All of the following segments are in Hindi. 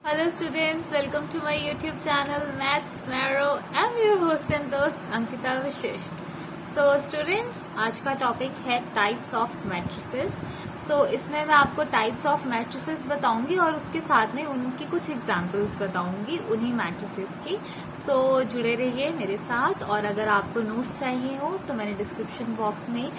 Hello students, welcome to my YouTube channel Maths Marrow. I'm your host and दोस्त अंकिता विशिष्ट. So students, आज का टॉपिक है टाइप्स ऑफ मैट्रिसेस. So इसमें मैं आपको टाइप्स ऑफ मैट्रिसेस बताऊंगी और उसके साथ में उनकी कुछ एग्जांपल्स बताऊंगी उन्हीं मैट्रिसेस की. So जुड़े रहिए मेरे साथ. और अगर आपको नोट्स चाहिए हो तो मैंने डिस्क्रिप्शन बॉक्स में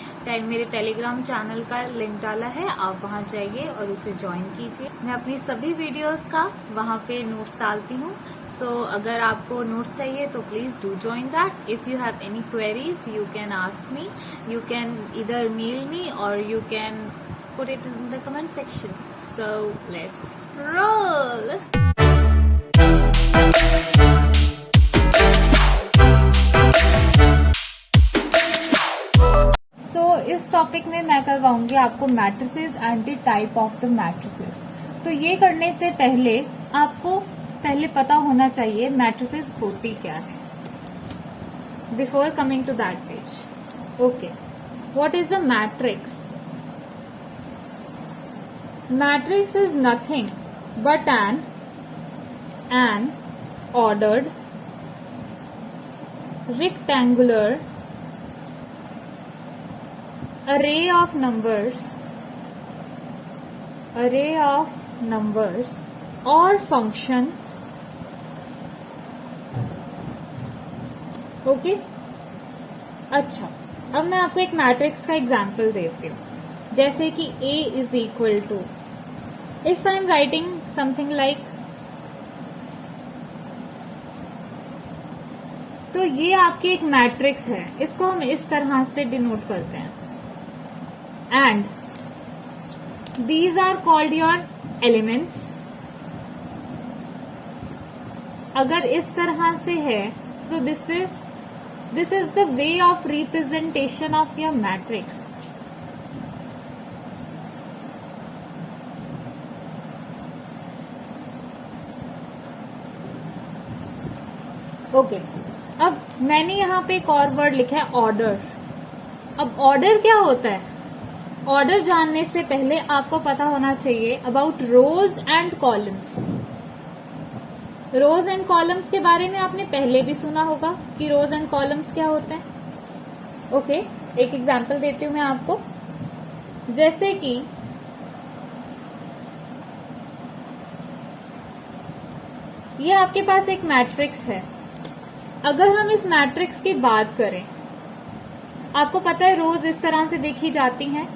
मेरे टेलीग्राम चैनल का लिंक डाला है, आप वहां जाइए और उसे ज्वाइन कीजिए. मैं अपनी सभी वीडियोस का वहां पे नोट्स डालती हूँ. So अगर आपको नोट्स चाहिए तो please do join that. If you have any queries you can ask me. You can either mail me or you can put it in the comment section. So let's roll. So इस टॉपिक में मैं करवाऊंगी आपको matrices and the type of the matrices. तो ये करने से पहले आपको पता होना चाहिए मैट्रिसेस होती क्या है. Before coming to that page. Okay. What is a matrix? Matrix is nothing but an ordered rectangular array of numbers or functions. Okay अच्छा, अब मैं आपको एक मैट्रिक्स का एग्जाम्पल देती हूँ. जैसे कि A is equal to, if I am writing something like, तो ये आपकी एक मैट्रिक्स है. इसको हम इस तरह से डिनोट करते हैं. And these are called your elements. अगर इस तरह से है तो this is the way of representation of your matrix. Okay अब मैंने यहाँ पे एक और वर्ड लिखा है ऑर्डर. अब ऑर्डर क्या होता है? ऑर्डर जानने से पहले आपको पता होना चाहिए about rows and columns. Rows and columns के बारे में आपने पहले भी सुना होगा कि रोज एंड कॉलम्स क्या होते हैं. ओके एक एग्जांपल देती हूं मैं आपको. जैसे कि ये आपके पास एक मैट्रिक्स है. अगर हम इस मैट्रिक्स की बात करें, आपको पता है रोज इस तरह से देखी जाती हैं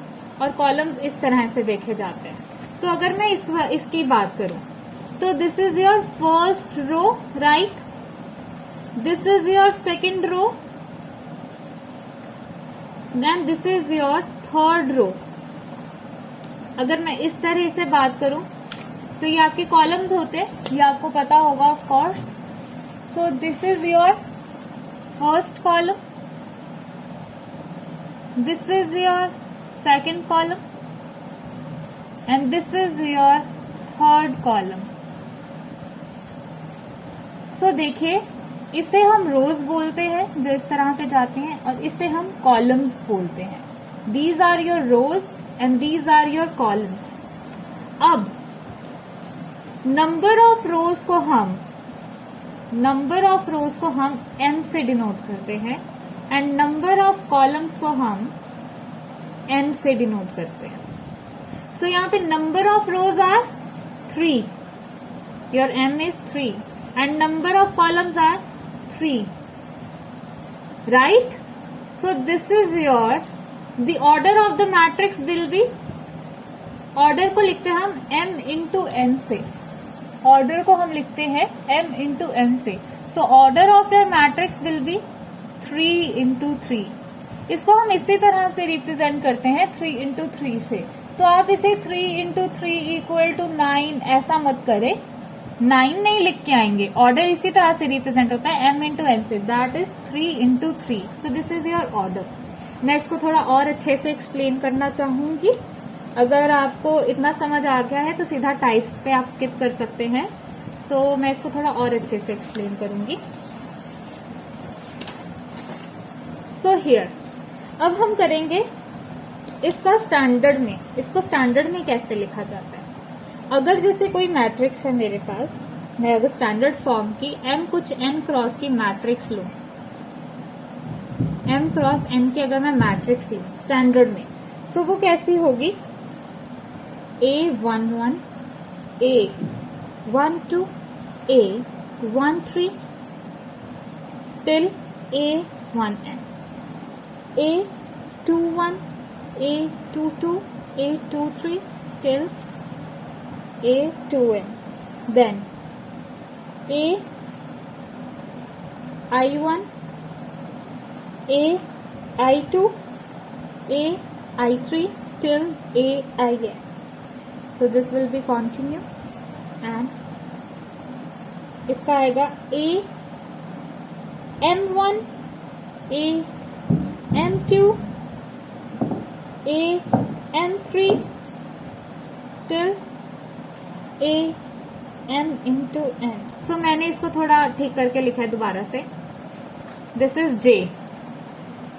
और कॉलम्स इस तरह से देखे जाते हैं. सो अगर मैं इसकी बात करूं तो this is your first row, right. This is your second row, then this is your third row. अगर मैं इस तरह से बात करूं तो ये आपके कॉलम्स होते हैं, ये आपको पता होगा of course. So this is your first column, this is your second column and this is your third column. सो देखिए, इसे हम रोज बोलते हैं जो इस तरह से जाते हैं, और इसे हम कॉलम्स बोलते हैं. These are your rows and these are your columns. अब नंबर ऑफ रोज को हम m से डिनोट करते हैं एंड नंबर ऑफ कॉलम्स को हम n से डिनोट करते हैं. सो यहाँ पे number of rows are 3, your m is 3 and number of columns are 3, right. So this is your, the order of the matrix will be, order को लिखते हैं हम m into n से. order को हम लिखते हैं m into n से. So order of your matrix will be 3 into 3. इसको हम इसी तरह से रिप्रेजेंट करते हैं 3 into 3 से. तो आप इसे 3 into 3 equal to 9 ऐसा मत करें, 9 नहीं लिख के आएंगे. ऑर्डर इसी तरह से रिप्रेजेंट होता है m इंटू n से, that is 3 into 3. So this is your order. मैं इसको थोड़ा और अच्छे से एक्सप्लेन करना चाहूंगी. अगर आपको इतना समझ आ गया है तो सीधा टाइप्स पे आप स्किप कर सकते हैं. सो मैं इसको थोड़ा और अच्छे से एक्सप्लेन करूंगी. सो हियर अब हम करेंगे इसको स्टैंडर्ड में कैसे लिखा जाता है. अगर जैसे कोई मैट्रिक्स है मेरे पास, मैं अगर स्टैंडर्ड फॉर्म की m कुछ n क्रॉस की मैट्रिक्स लूं, m क्रॉस n की अगर मैं मैट्रिक्स लूं स्टैंडर्ड में, सो वो कैसी होगी? A11, A12, A13 till A1n, A21, A22, A23 till A2n, then AI1, AI2, AI3 till AIn. So this will be continue and इसका आएगा A M1, A M2, A M3 till A M into N. So मैंने इसको थोड़ा ठीक करके लिखा है दोबारा से. This is J.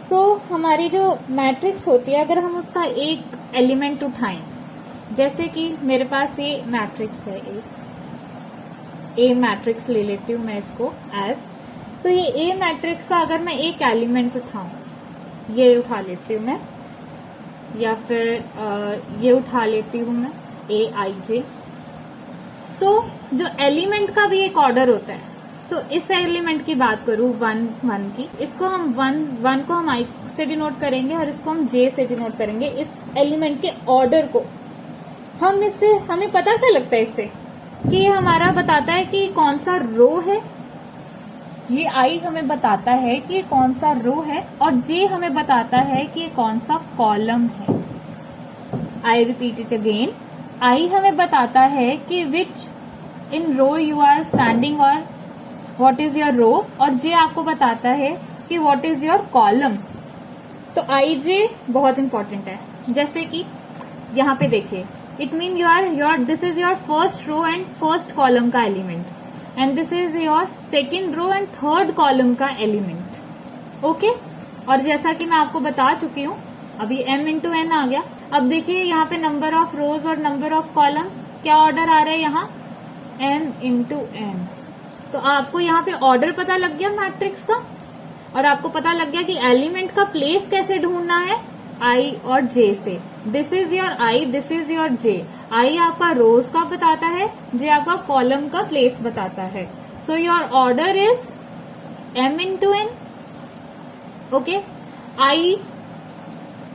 So हमारी जो मैट्रिक्स होती है, अगर हम उसका एक एलिमेंट उठाएं, जैसे कि मेरे पास ये मैट्रिक्स है, एक ए मैट्रिक्स ले लेती हूं मैं इसको एज, तो ये ए मैट्रिक्स का अगर मैं एक एलिमेंट उठाऊं, ये उठा लेती हूं मैं, या फिर ये उठा लेती हूं मैं AIJ. सो जो एलिमेंट का भी एक ऑर्डर होता है. सो इस एलिमेंट की बात करूं 1 की, इसको हम 1 को हम I से डिनोट करेंगे और इसको हम J से डिनोट करेंगे. इस एलिमेंट के ऑर्डर को हम इससे, हमें पता क्या लगता है इससे, कि ये हमारा बताता है कि कौन सा रो है. ये I हमें बताता है कि ये कौन सा रो है और J हमें बताता है कि ये कौन सा कॉलम है. I repeat it again. I हमें बताता है कि विच इन रो यू आर स्टैंडिंग और व्हाट इज योर रो, और J आपको बताता है कि व्हाट इज योर कॉलम. तो IJ बहुत इंपॉर्टेंट है. जैसे कि यहाँ पे देखिए, it mean your this is your first row and first column का element, and this is your second row and third column का एलिमेंट. ओके. और जैसा कि मैं आपको बता चुकी हूँ, अभी M into N आ गया. अब देखिए यहाँ पे नंबर ऑफ रोज और नंबर ऑफ कॉलम्स, क्या ऑर्डर आ रहा है यहाँ? M into N. तो आपको यहाँ पे ऑर्डर पता लग गया मैट्रिक्स का, और आपको पता लग गया कि एलिमेंट का प्लेस कैसे ढूंढना है, I और J से. This is your I, this is your J. I आपका रोज का बताता है, J आपका कॉलम का प्लेस बताता है. So your order is M into N. Okay. I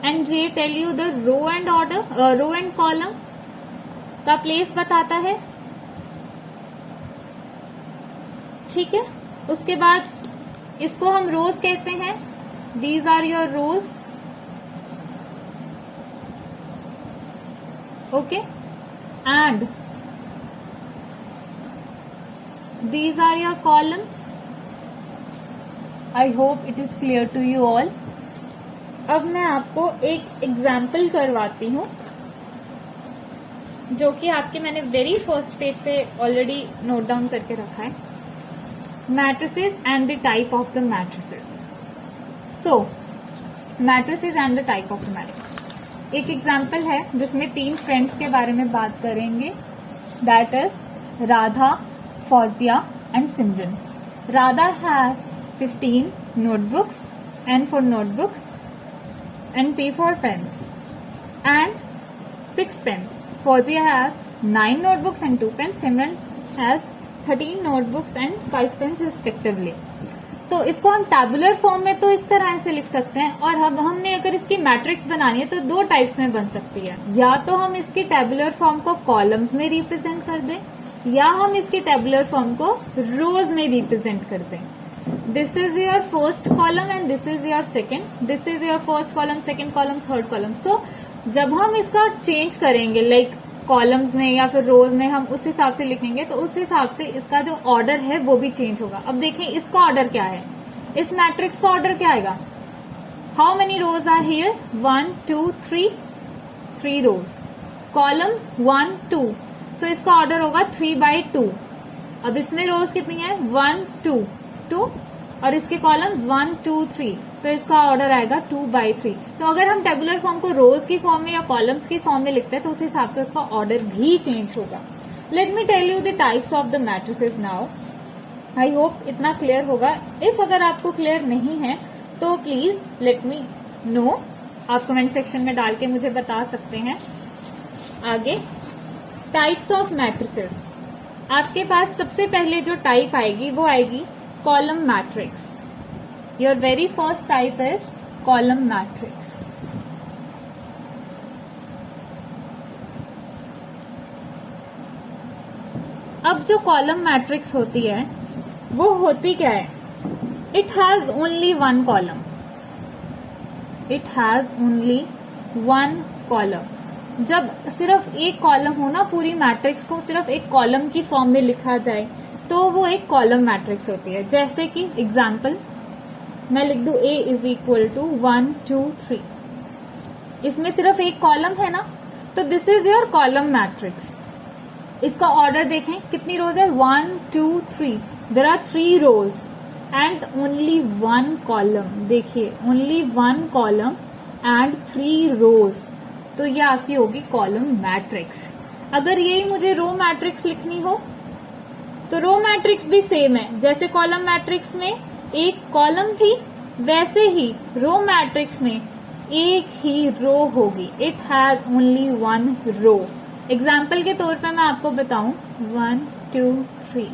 and J tell you the row and order, row and column का प्लेस बताता है. ठीक है. उसके बाद इसको हम रोज कहते हैं. These are your rows. Okay. And these are your columns. I hope it is clear to you all. अब मैं आपको एक एग्जाम्पल करवाती हूँ, जो कि आपके मैंने वेरी फर्स्ट पेज पे ऑलरेडी नोट डाउन करके रखा है. Matrices and the type of the matrices. So matrices and the type of the matrices. एक एग्जाम्पल है जिसमें 3 फ्रेंड्स के बारे में बात करेंगे. That is Radha, Fauzia and Simran. Radha has 15 notebooks, N for notebooks, and P for pens, and 6 pens. Fauziya has 9 notebooks and 2 pens. Simran has 13 notebooks and 5 pens respectively. तो इसको हम टैबुलर फॉर्म में तो इस तरह से लिख सकते हैं, और अब हमने अगर इसकी मैट्रिक्स बनानी है तो 2 टाइप्स में बन सकती है. या तो हम इसकी टैबुलर फॉर्म को कॉलम्स में रिप्रेजेंट कर दें, या हम इसकी टैबुलर फॉर्म को रोज में रिप्रेजेंट कर दें. This is your first column and this is your second. This is your first column, second column, third column. So जब हम इसका चेंज करेंगे लाइक कॉलम्स में या फिर रोज में, हम उस हिसाब से लिखेंगे, तो उस हिसाब से इसका जो ऑर्डर है वो भी चेंज होगा. अब देखें इसका ऑर्डर क्या है. इस मैट्रिक्स का ऑर्डर क्या आएगा? How many rows are here? 1 2 3. 3 rows. Columns 1 2. So इसका ऑर्डर होगा 3/2. अब इसमें रोज कितनी है? 1 2 2, और इसके कॉलम्स 1 2 3, तो इसका ऑर्डर आएगा 2/3. तो अगर हम टेबुलर फॉर्म को रोज की फॉर्म में या कॉलम्स की फॉर्म में लिखते हैं तो उस हिसाब से उसका ऑर्डर भी चेंज होगा. Let me tell you the types of the matrices now. I hope इतना क्लियर होगा. इफ अगर आपको क्लियर नहीं है तो प्लीज लेट मी नो. आप कमेंट सेक्शन में डाल के मुझे बता सकते हैं. आगे टाइप्स ऑफ मैट्रिसेस. आपके पास सबसे पहले जो टाइप आएगी वो आएगी column matrix. Your very first type is column matrix. अब जो कॉलम मैट्रिक्स होती है वो होती क्या है? It has only one column. It has only one column. जब सिर्फ एक कॉलम हो ना, पूरी मैट्रिक्स को सिर्फ एक कॉलम की फॉर्म में लिखा जाए तो वो एक कॉलम मैट्रिक्स होती है. जैसे कि एग्जाम्पल मैं लिख दूं A इज इक्वल टू 1 2 3. इसमें सिर्फ एक कॉलम है ना, तो this is your column matrix. इसका ऑर्डर देखें कितनी रोज है? 1 2 3. There are 3 rows and only one column. देखिए only one column and 3 rows. तो ये आपकी होगी कॉलम मैट्रिक्स. अगर यही मुझे रो मैट्रिक्स लिखनी हो तो रो मैट्रिक्स भी सेम है. जैसे कॉलम मैट्रिक्स में एक कॉलम थी वैसे ही रो मैट्रिक्स में एक ही रो होगी. It has only one row. Example के तौर पे मैं आपको बताऊं 1 2 3.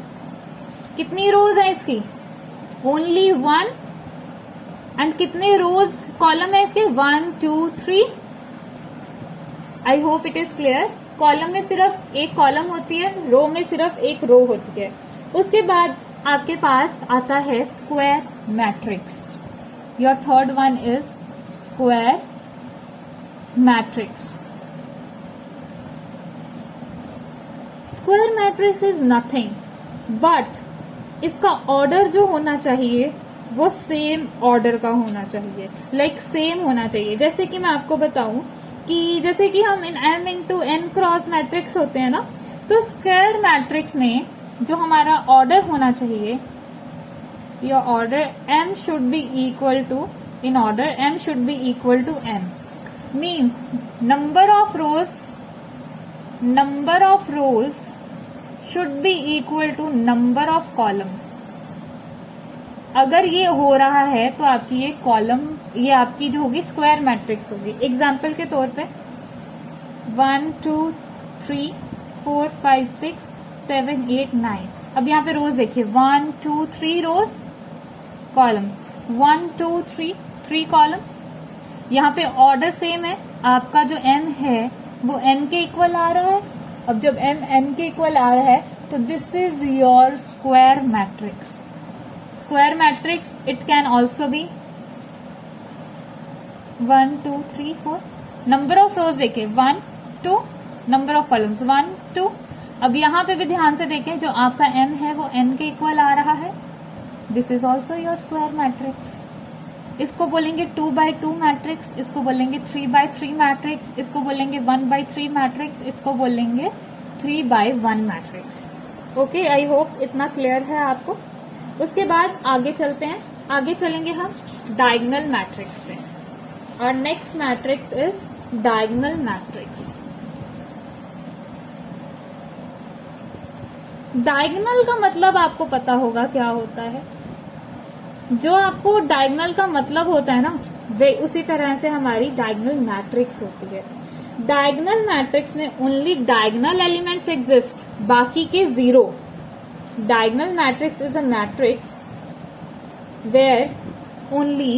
कितनी रोज है इसकी? Only one. एंड कितने रोज कॉलम है इसके? 1 2 3. आई hope it is clear. Column में सिर्फ एक कॉलम होती है, रो में सिर्फ एक रो होती है. उसके बाद आपके पास आता है square matrix. Your third one is square matrix. Square matrix is nothing but इसका ऑर्डर जो होना चाहिए वो सेम ऑर्डर का होना चाहिए. लाइक सेम होना चाहिए. जैसे कि मैं आपको बताऊं कि जैसे कि हम m into n cross matrix होते हैं ना, तो स्क्वायर मैट्रिक्स में जो हमारा ऑर्डर होना चाहिए, your order m should be equal to, in order m should be equal to m. Means number of rows should be equal to number of columns. अगर ये हो रहा है तो आपकी ये कॉलम, ये आपकी जो होगी स्क्वायर मैट्रिक्स होगी. एग्जाम्पल के तौर पे 1 2 3 4 5 6 7 8 9. अब यहाँ पे रोज देखिए 1 2 3 रोज, कॉलम्स 1 2 3 3 कॉलम्स. यहाँ पे ऑर्डर सेम है. आपका जो m है वो n के इक्वल आ रहा है. अब जब m n के इक्वल आ रहा है तो this is your square matrix. Square matrix, it can also be 1 2 3 4. Number of रोज देखें 1 2. Number of columns 1 2. अब यहाँ पे भी ध्यान से देखें, जो आपका m है वो n के इक्वल आ रहा है. This is also your square matrix. इसको बोलेंगे 2 by 2 मैट्रिक्स, इसको बोलेंगे 3 by 3 मैट्रिक्स, इसको बोलेंगे 1 by 3 मैट्रिक्स, इसको बोलेंगे 3 by 1 matrix. Okay, I hope इतना क्लियर है आपको. उसके बाद आगे चलते हैं. आगे चलेंगे हम डायगोनल मैट्रिक्स पे. और next matrix is diagonal matrix. Diagonal का मतलब आपको पता होगा क्या होता है. जो आपको डायगोनल का मतलब होता है ना, वे उसी तरह से हमारी डायगोनल मैट्रिक्स होती है. डायगोनल मैट्रिक्स में ओनली डायगोनल एलिमेंट्स एग्जिस्ट, बाकी के zero. Diagonal matrix is a matrix where only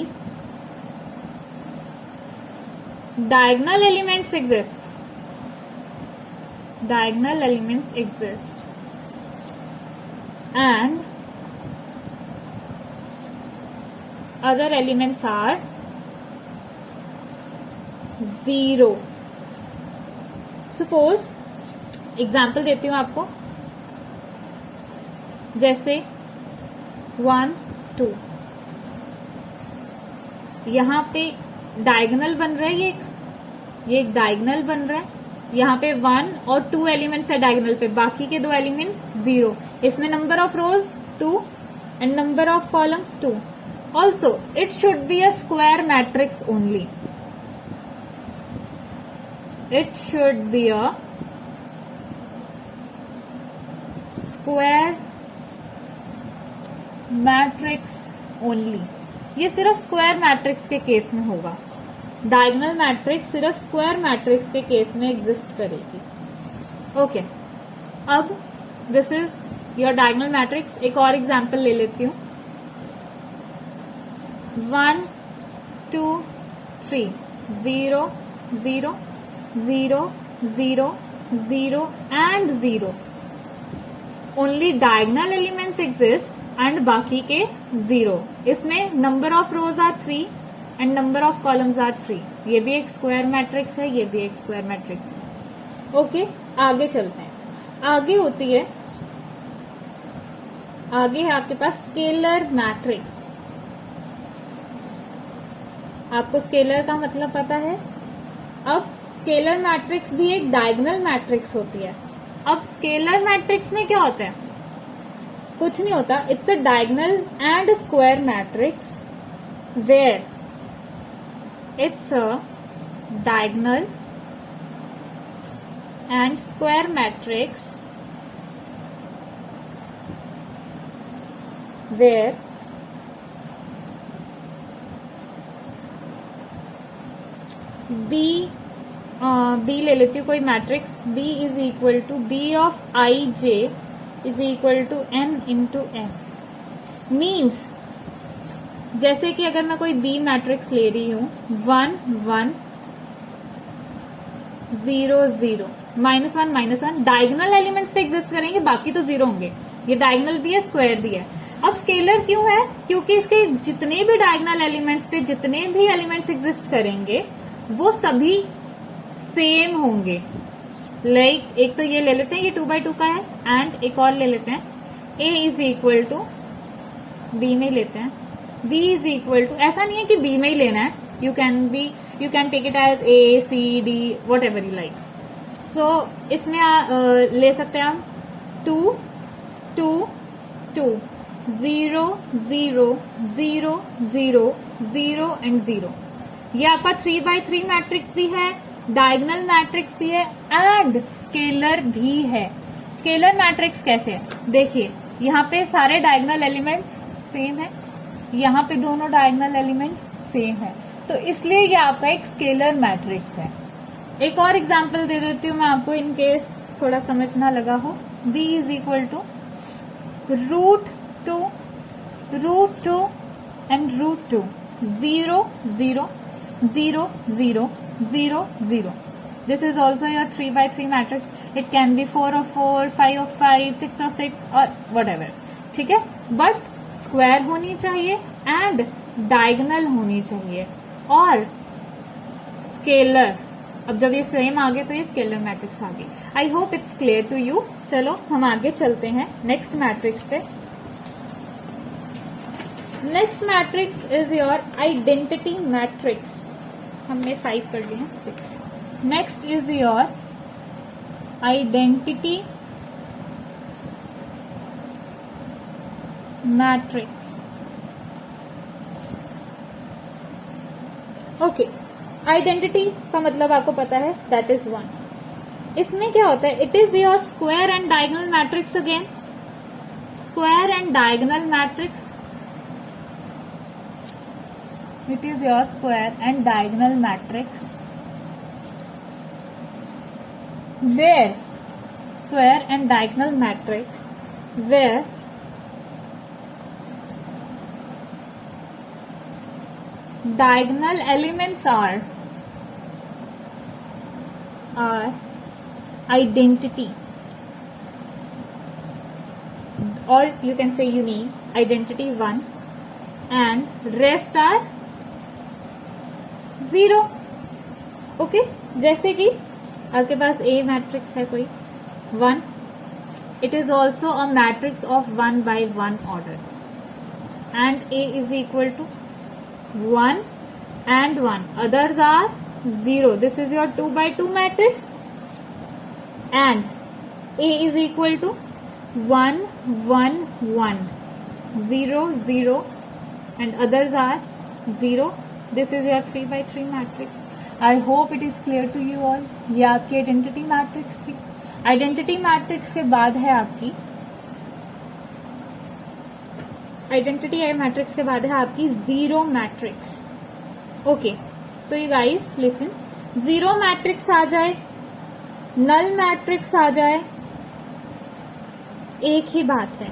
diagonal elements exist. Diagonal elements exist. And other elements are zero. Suppose example देती हूँ आपको. जैसे 1 2. यहाँ पे डायगोनल बन रहा है, ये एक डायगोनल बन रहा है. यहाँ पे 1 और 2 एलिमेंट्स है डायगोनल पे, बाकी के 2 एलिमेंट 0. इसमें number of rose 2 and number of columns 2. Also it should be a square matrix only. It should be a square matrix only. ये सिर्फ स्क्वायर मैट्रिक्स के केस में होगा। डायगोनल मैट्रिक्स सिर्फ स्क्वायर मैट्रिक्स के केस में एग्जिस्ट करेगी। ओके, अब this is your diagonal matrix. एक और एग्जांपल ले लेती हूं। 1 2 3 0 0 0 0 0 and 0 only diagonal elements exist and बाकी के 0। इसमें number of rows are 3 and number of columns are 3। ये भी एक स्क्वायर मैट्रिक्स है, ये भी एक स्क्वायर मैट्रिक्स है। ओके, आगे चलते हैं। आगे होती है, आगे है आपके पास स्केलर मैट्रिक्स। आपको स्केलर का मतलब पता है। अब स्केलर मैट्रिक्स भी एक डायगोनल मैट्रिक्स होती है। अब स्केलर मैट्रिक्स में क्या होता है? कुछ नहीं होता। It's a diagonal and square matrix where it's a diagonal and square matrix where b ले लेती हूँ कोई matrix. B is equal to b of i j is equal to n into n. Means जैसे कि अगर मैं कोई बी मैट्रिक्स ले रही हूं 1 1 0 0 -1 -1 डायगोनल एलिमेंट्स पे एग्जिस्ट करेंगे, बाकी तो 0 होंगे। ये डायगोनल भी है, स्क्वायर भी है। अब स्केलर क्यों है? क्योंकि इसके जितने भी डायगोनल एलिमेंट्स पे जितने भी एलिमेंट्स एग्जिस्ट करेंगे वो सभी सेम होंगे। लाइक एक तो ये ले लेते हैं, ये 2x2 का है। एंड एक और ले लेते हैं, a is equal to b में लेते हैं। b इज इक्वल टू, ऐसा नहीं है कि b में ही लेना है, you can take it as a c d what ever you like. सो इसमें ले सकते हैं हम 2 2 2 0 0 0 0 0 एंड 0। ये आपका 3x3 मैट्रिक्स भी है, डायगोनल मैट्रिक्स भी है एंड स्केलर भी है। स्केलर मैट्रिक्स कैसे है? देखिए, यहाँ पे सारे डायगोनल एलिमेंट्स सेम है, यहाँ पे दोनों डायगोनल एलिमेंट्स सेम है, तो इसलिए ये आपका एक स्केलर मैट्रिक्स है। एक और एग्जांपल दे देती हूँ मैं आपको, इन केस थोड़ा समझना लगा हो। b is equal to √2 √2 and √2 0 0 0 0 0 0। This is also your 3x3 matrix. It can be 4 of 4, 5 of 5, 6 of 6 और whatever। ठीक है, बट स्क्वायर होनी चाहिए एंड डायगोनल होनी चाहिए और स्केलर। अब जब ये सेम आ गए तो ये स्केलर मैट्रिक्स आ गई। I hope it's clear to you. चलो हम आगे चलते हैं नेक्स्ट मैट्रिक्स पे। Next matrix is your identity matrix. हमने 5 कर लिए हैं, 6। Next is your identity matrix. Okay, identity का मतलब आपको पता है, दैट इज 1। इसमें क्या होता है? It is your square and diagonal matrix again. Square and diagonal matrix, it is your square and diagonal matrix where square and diagonal matrix where diagonal elements are identity, or you can say unique identity 1 and rest are 0। Okay, जैसे कि आपके पास A मैट्रिक्स है कोई 1, it is also a matrix of 1 by 1 order and A is equal to 1 and 1, others are 0। This is your 2x2 matrix and A is equal to 1 1 1 0 0 and others are 0। This is your 3x3 matrix. I hope it is clear to you all। ये आपकी आइडेंटिटी मैट्रिक्स थी। आइडेंटिटी मैट्रिक्स के बाद है आपकी आइडेंटिटी मैट्रिक्स के बाद है आपकी zero matrix. Okay, so you guys listen, zero matrix आ जाए, नल मैट्रिक्स आ जाए, एक ही बात है,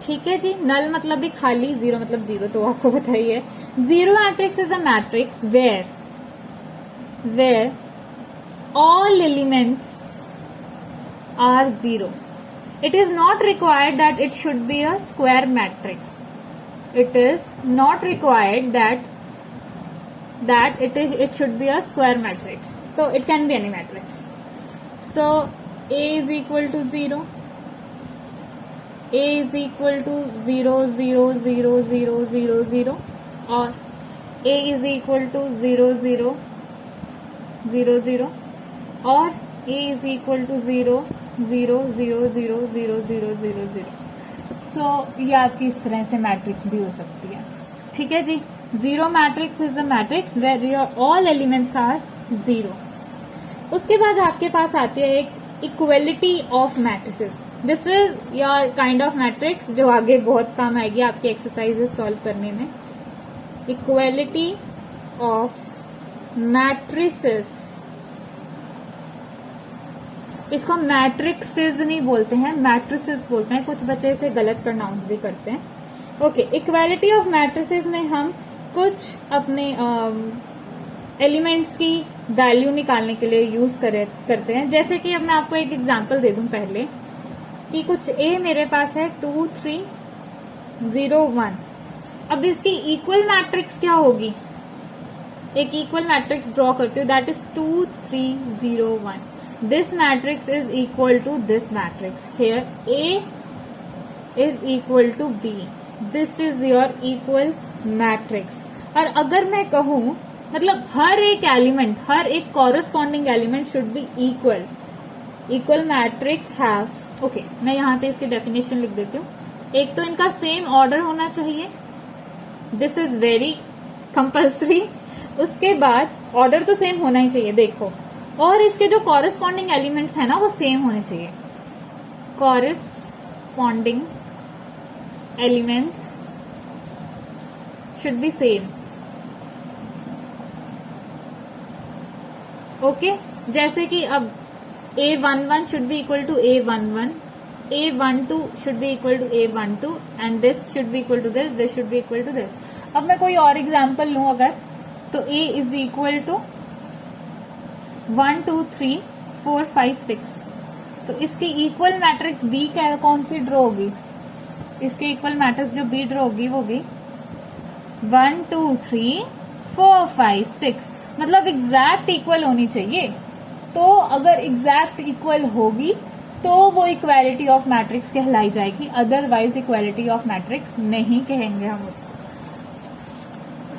ठीक है जी। नल मतलब भी खाली, जीरो मतलब जीरो, तो आपको बताइए। Zero matrix is a matrix where all elements are zero. It is not required that it should be a square matrix. It is not required that it should be a square matrix. So it can be any matrix. So A is equal to 0. A is equal to 0, 0, 0, 0, 0, 0, or A is equal to 0, 0, 0, 0. और A is equal to 0, 0, 0, 0, 0, 0, 0, 0. सो ये आपकी इस तरह से मैट्रिक्स भी हो सकती है, ठीक है जी। Zero matrix is a matrix where your all elements are zero. उसके बाद आपके पास आती है एक equality of matrices. This is your kind of matrix जो आगे बहुत काम आएगी आपकी एक्सरसाइजेस सॉल्व करने में। इक्वलिटी ऑफ मैट्रिसेस, इसको मैट्रिक्सेस नहीं बोलते हैं, मैट्रिसेस बोलते हैं। कुछ बच्चे इसे गलत प्रोनाउंस भी करते हैं। ओके, इक्वालिटी ऑफ मैट्रिसेस में हम कुछ अपने एलिमेंट्स की वैल्यू निकालने के लिए यूज करते हैं। जैसे कि अब मैं आपको एक एग्जांपल दे दूं पहले, कि कुछ ए मेरे पास है 2, 3, 0, 1। अब इसकी इक्वल मैट्रिक्स क्या होगी? एक इक्वल मैट्रिक्स ड्रॉ करती हूँ, that is 2, 3, 0, 1। This matrix is equal to this matrix. Here A is equal to B. This is your equal matrix. और अगर मैं कहूं, मतलब हर एक एलिमेंट, हर एक corresponding element should be equal. Equal matrix have, okay, मैं यहाँ पे इसकी डेफिनेशन लिख देती हूँ। एक तो इनका सेम ऑर्डर होना चाहिए, दिस इज वेरी कंपल्सरी। उसके बाद ऑर्डर तो सेम होना ही चाहिए, देखो, और इसके जो कॉरेस्पॉन्डिंग एलिमेंट्स है ना वो सेम होने चाहिए। Corresponding elements should be same. Okay, जैसे कि अब A11 should be equal to A11, A12 should be equal to A12, and this should be equal to this should be equal to this. अब मैं कोई और एग्जाम्पल लूं अगर, तो A इज इक्वल टू 1, 2, 3, 4, 5, 6। तो इसकी इक्वल मैट्रिक्स बी कौन सी ड्रॉ होगी? इसकी इक्वल मैट्रिक्स जो बी ड्रॉ होगी वो होगी 1, 2, 3, 4, 5, 6। मतलब एग्जैक्ट इक्वल होनी चाहिए। तो अगर एग्जैक्ट इक्वल होगी तो वो इक्वालिटी ऑफ मैट्रिक्स कहलाई जाएगी, अदरवाइज इक्वालिटी ऑफ मैट्रिक्स नहीं कहेंगे हम उसको।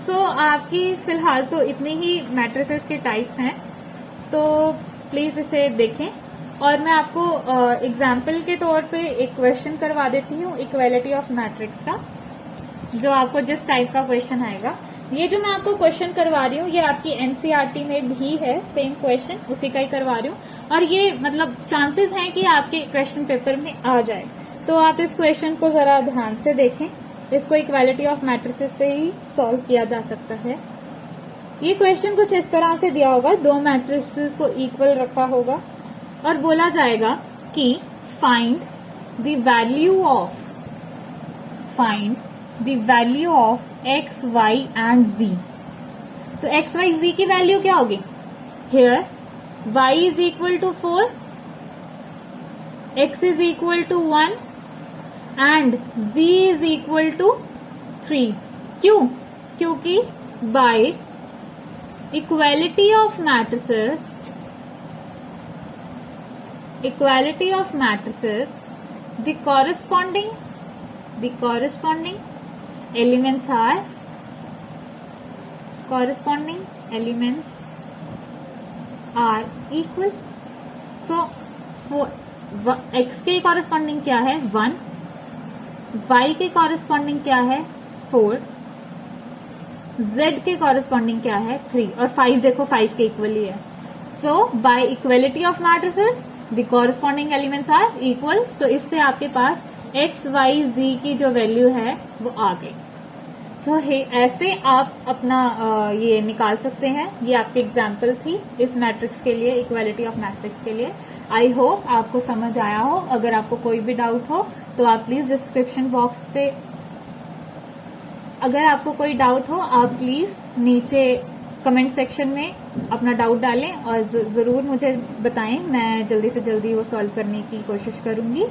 सो आपकी फिलहाल तो इतनी ही मैट्रिसेस के टाइप्स हैं, तो प्लीज इसे देखें। और मैं आपको एग्जाम्पल के तौर पे एक क्वेश्चन करवा देती हूँ इक्वालिटी ऑफ मैट्रिक्स का, जो आपको जिस टाइप का क्वेश्चन आएगा। ये जो मैं आपको क्वेश्चन करवा रही हूँ ये आपकी एनसीईआरटी में भी है, सेम क्वेश्चन उसी का ही करवा रही हूँ, और ये मतलब चांसेस हैं कि आपके क्वेश्चन पेपर में आ जाए। तो आप इस क्वेश्चन को जरा ध्यान से देखें, इसको इक्वालिटी ऑफ मैट्रिसेस से ही सॉल्व किया जा सकता है। ये क्वेश्चन कुछ इस तरह से दिया होगा, दो मैट्रिसेस को इक्वल रखा होगा और बोला जाएगा कि find the value of x, Y and जी। तो एक्स, वाई, जी की वैल्यू क्या होगी? Here y is equal to 4, x is equal to 1 and z is equal to 3। क्यों? क्योंकि by equality of matrices the corresponding elements are equal. So for x के corresponding क्या है? 1, y के corresponding क्या है? 4, z के corresponding क्या है? 3, और 5 देखो 5 के इक्वल ही है। So by equality of matrices the corresponding elements are equal, सो इससे आपके पास एक्स वाई जी की जो वैल्यू है वो आ गई। सो ऐसे आप अपना ये निकाल सकते हैं। ये आपकी एग्जाम्पल थी इस मैट्रिक्स के लिए, इक्वालिटी ऑफ मैट्रिक्स के लिए। आई होप आपको समझ आया हो। अगर आपको कोई भी डाउट हो तो आप प्लीज डिस्क्रिप्शन बॉक्स पे, अगर आपको कोई डाउट हो आप प्लीज नीचे कमेंट सेक्शन में अपना डाउट डालें और जरूर मुझे बताएं, मैं जल्दी से जल्दी वो सॉल्व करने की कोशिश करूंगी।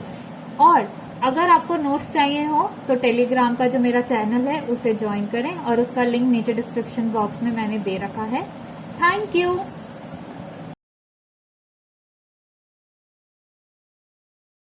और अगर आपको नोट्स चाहिए हो तो टेलीग्राम का जो मेरा चैनल है उसे ज्वाइन करें और उसका लिंक नीचे डिस्क्रिप्शन बॉक्स में मैंने दे रखा है। Thank you.